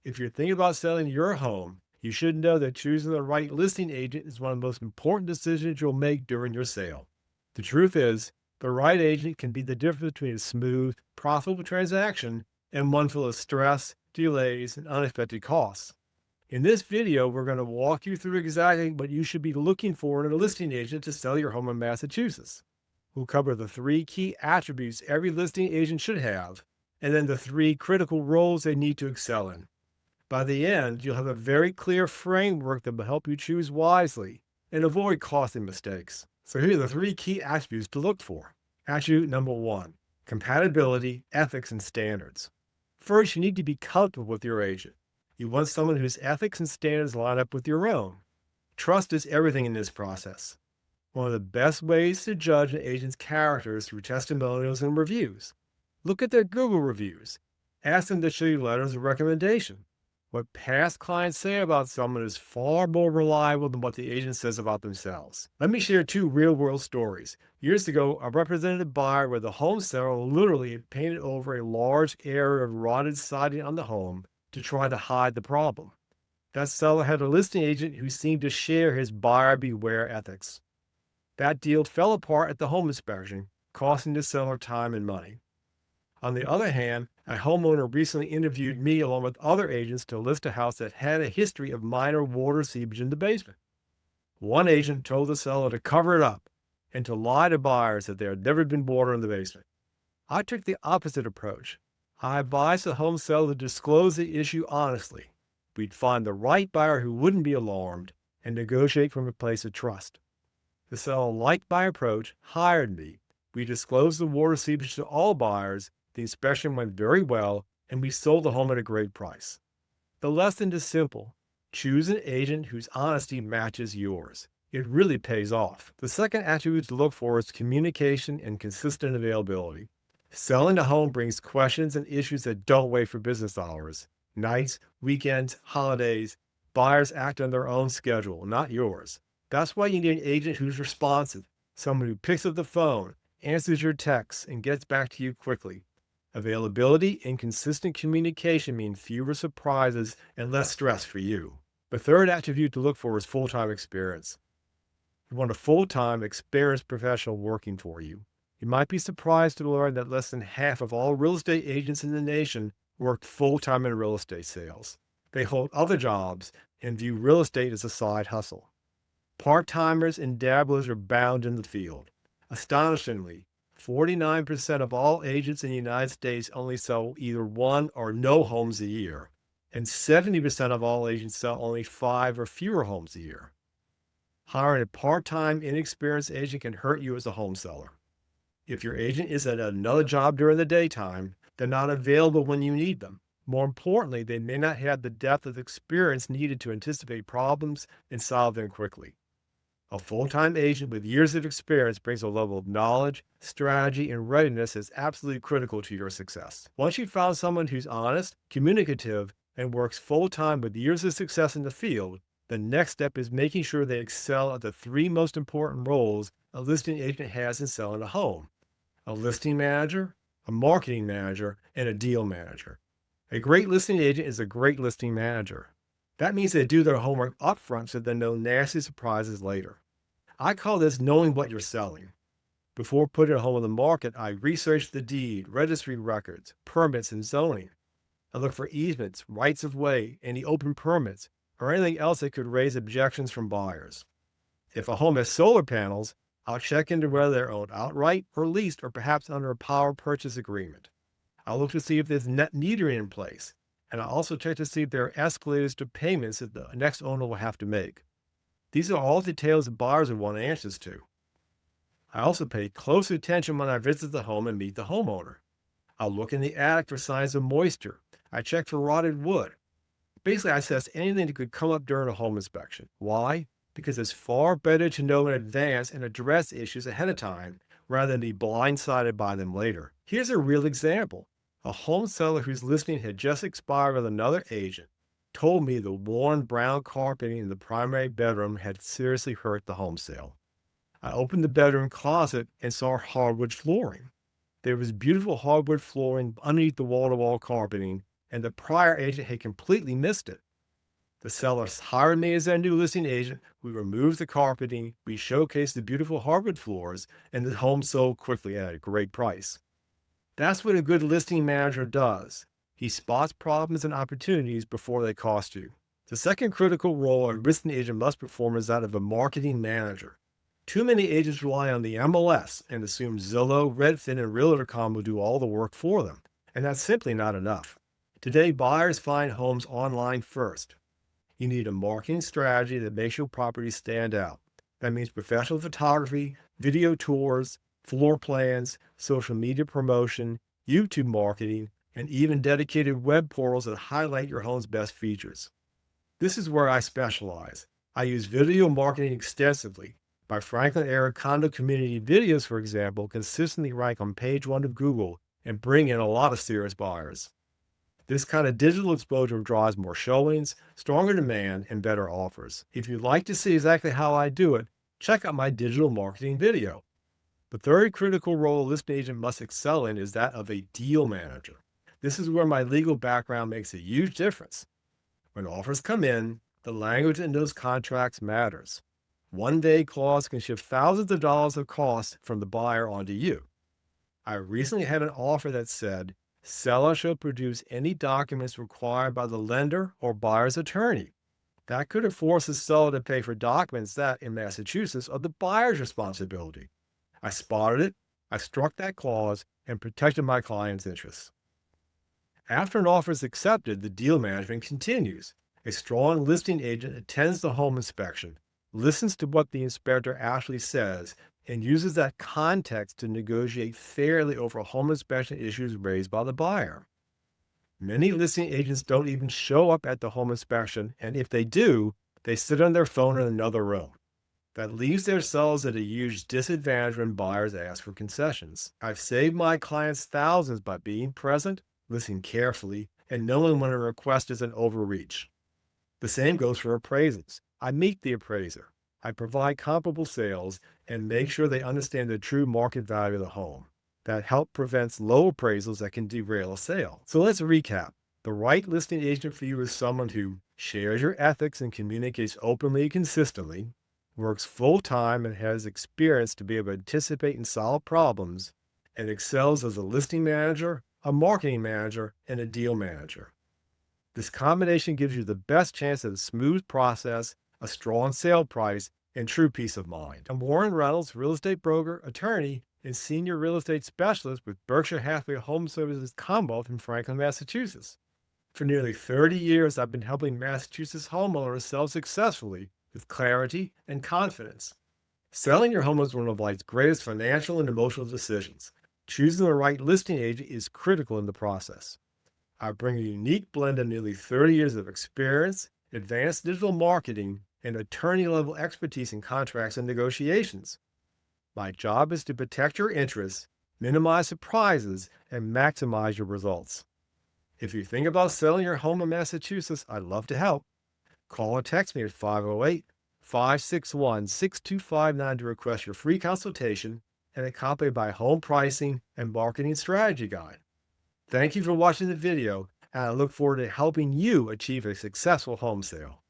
If you're thinking about selling your home, you should know that choosing the right listing agent is one of the most important decisions you'll make during your sale. The truth is, the right agent can be the difference between a smooth, profitable transaction and one full of stress, delays, and unexpected costs. In this video, we're going to walk you through exactly what you should be looking for in a listing agent to sell your home in Massachusetts. We'll cover the three key attributes every listing agent should have, and then the three critical roles they need to excel in. By the end, you'll have a very clear framework that will help you choose wisely and avoid costly mistakes. So here are the three key attributes to look for. Attribute number one, compatibility, ethics, and standards. First, you need to be comfortable with your agent. You want someone whose ethics and standards line up with your own. Trust is everything in this process. One of the best ways to judge an agent's character is through testimonials and reviews. Look at their Google reviews. Ask them to show you letters of recommendation. What past clients say about someone is far more reliable than what the agent says about themselves. Let me share two real-world stories. Years ago, I represented a buyer where the home seller literally painted over a large area of rotted siding on the home to try to hide the problem. That seller had a listing agent who seemed to share his buyer beware ethics. That deal fell apart at the home inspection, costing the seller time and money. On the other hand, a homeowner recently interviewed me along with other agents to list a house that had a history of minor water seepage in the basement. One agent told the seller to cover it up and to lie to buyers that there had never been water in the basement. I took the opposite approach. I advised the home seller to disclose the issue honestly. We'd find the right buyer who wouldn't be alarmed and negotiate from a place of trust. The seller liked my approach, hired me. We disclosed the water seepage to all buyers. The inspection went very well, and we sold the home at a great price. The lesson is simple. Choose an agent whose honesty matches yours. It really pays off. The second attribute to look for is communication and consistent availability. Selling a home brings questions and issues that don't wait for business hours. Nights, weekends, holidays. Buyers act on their own schedule, not yours. That's why you need an agent who's responsive, someone who picks up the phone, answers your texts, and gets back to you quickly. Availability and consistent communication mean fewer surprises and less stress for you. The third attribute to look for is full-time experience. You want a full-time, experienced professional working for you. You might be surprised to learn that less than half of all real estate agents in the nation work full-time in real estate sales. They hold other jobs and view real estate as a side hustle. Part-timers and dabblers are bound in the field. Astonishingly, 49% of all agents in the United States only sell either one or no homes a year, and 70% of all agents sell only 5 or fewer homes a year. Hiring a part-time, inexperienced agent can hurt you as a home seller. If your agent is at another job during the daytime, they're not available when you need them. More importantly, they may not have the depth of experience needed to anticipate problems and solve them quickly. A full-time agent with years of experience brings a level of knowledge, strategy, and readiness that's absolutely critical to your success. Once you've found someone who's honest, communicative, and works full-time with years of success in the field, the next step is making sure they excel at the three most important roles a listing agent has in selling a home: a listing manager, a marketing manager, and a deal manager. A great listing agent is a great listing manager. That means they do their homework upfront so there's no nasty surprises later. I call this knowing what you're selling. Before putting a home on the market, I research the deed, registry records, permits, and zoning. I look for easements, rights of way, any open permits, or anything else that could raise objections from buyers. If a home has solar panels, I'll check into whether they're owned outright or leased or perhaps under a power purchase agreement. I'll look to see if there's net metering in place. And I also check to see if there are escalators to payments that the next owner will have to make. These are all details that buyers would want answers to. I also pay close attention when I visit the home and meet the homeowner. I'll look in the attic for signs of moisture. I check for rotted wood. Basically, I assess anything that could come up during a home inspection. Why? Because it's far better to know in advance and address issues ahead of time rather than be blindsided by them later. Here's a real example. A home seller whose listing had just expired with another agent told me the worn brown carpeting in the primary bedroom had seriously hurt the home sale. I opened the bedroom closet and saw hardwood flooring. There was beautiful hardwood flooring underneath the wall-to-wall carpeting, and the prior agent had completely missed it. The sellers hired me as their new listing agent. We removed the carpeting, we showcased the beautiful hardwood floors, and the home sold quickly at a great price. That's what a good listing manager does. He spots problems and opportunities before they cost you. The second critical role a listing agent must perform is that of a marketing manager. Too many agents rely on the MLS and assume Zillow, Redfin, and Realtor.com will do all the work for them, and that's simply not enough. Today, buyers find homes online first. You need a marketing strategy that makes your property stand out. That means professional photography, video tours, floor plans, social media promotion, YouTube marketing, and even dedicated web portals that highlight your home's best features. This is where I specialize. I use video marketing extensively. My Franklin area condo community videos, for example, consistently rank on page 1 of Google and bring in a lot of serious buyers. This kind of digital exposure drives more showings, stronger demand, and better offers. If you'd like to see exactly how I do it, check out my digital marketing video. The third critical role a listing agent must excel in is that of a deal manager. This is where my legal background makes a huge difference. When offers come in, the language in those contracts matters. One-day clause can shift thousands of dollars of cost from the buyer onto you. I recently had an offer that said, seller shall produce any documents required by the lender or buyer's attorney. That could have forced the seller to pay for documents that, in Massachusetts, are the buyer's responsibility. I spotted it, I struck that clause, and protected my client's interests. After an offer is accepted, the deal management continues. A strong listing agent attends the home inspection, listens to what the inspector actually says, and uses that context to negotiate fairly over home inspection issues raised by the buyer. Many listing agents don't even show up at the home inspection, and if they do, they sit on their phone in another room. That leaves their sellers at a huge disadvantage when buyers ask for concessions. I've saved my clients thousands by being present, listening carefully, and knowing when a request is an overreach. The same goes for appraisals. I meet the appraiser. I provide comparable sales and make sure they understand the true market value of the home. That help prevents low appraisals that can derail a sale. So let's recap. The right listing agent for you is someone who shares your ethics and communicates openly and consistently, works full-time and has experience to be able to anticipate and solve problems, and excels as a listing manager, a marketing manager, and a deal manager. This combination gives you the best chance at a smooth process, a strong sale price, and true peace of mind. I'm Warren Reynolds, real estate broker, attorney, and senior real estate specialist with Berkshire Hathaway HomeServices Commonwealth in Franklin, Massachusetts. For nearly 30 years, I've been helping Massachusetts homeowners sell successfully with clarity and confidence. Selling your home is one of life's greatest financial and emotional decisions. Choosing the right listing agent is critical in the process. I bring a unique blend of nearly 30 years of experience, advanced digital marketing, and attorney-level expertise in contracts and negotiations. My job is to protect your interests, minimize surprises, and maximize your results. If you think about selling your home in Massachusetts, I'd love to help. Call or text me at 508-561-6259 to request your free consultation and a copy of my home pricing and marketing strategy guide. Thank you for watching the video, and I look forward to helping you achieve a successful home sale.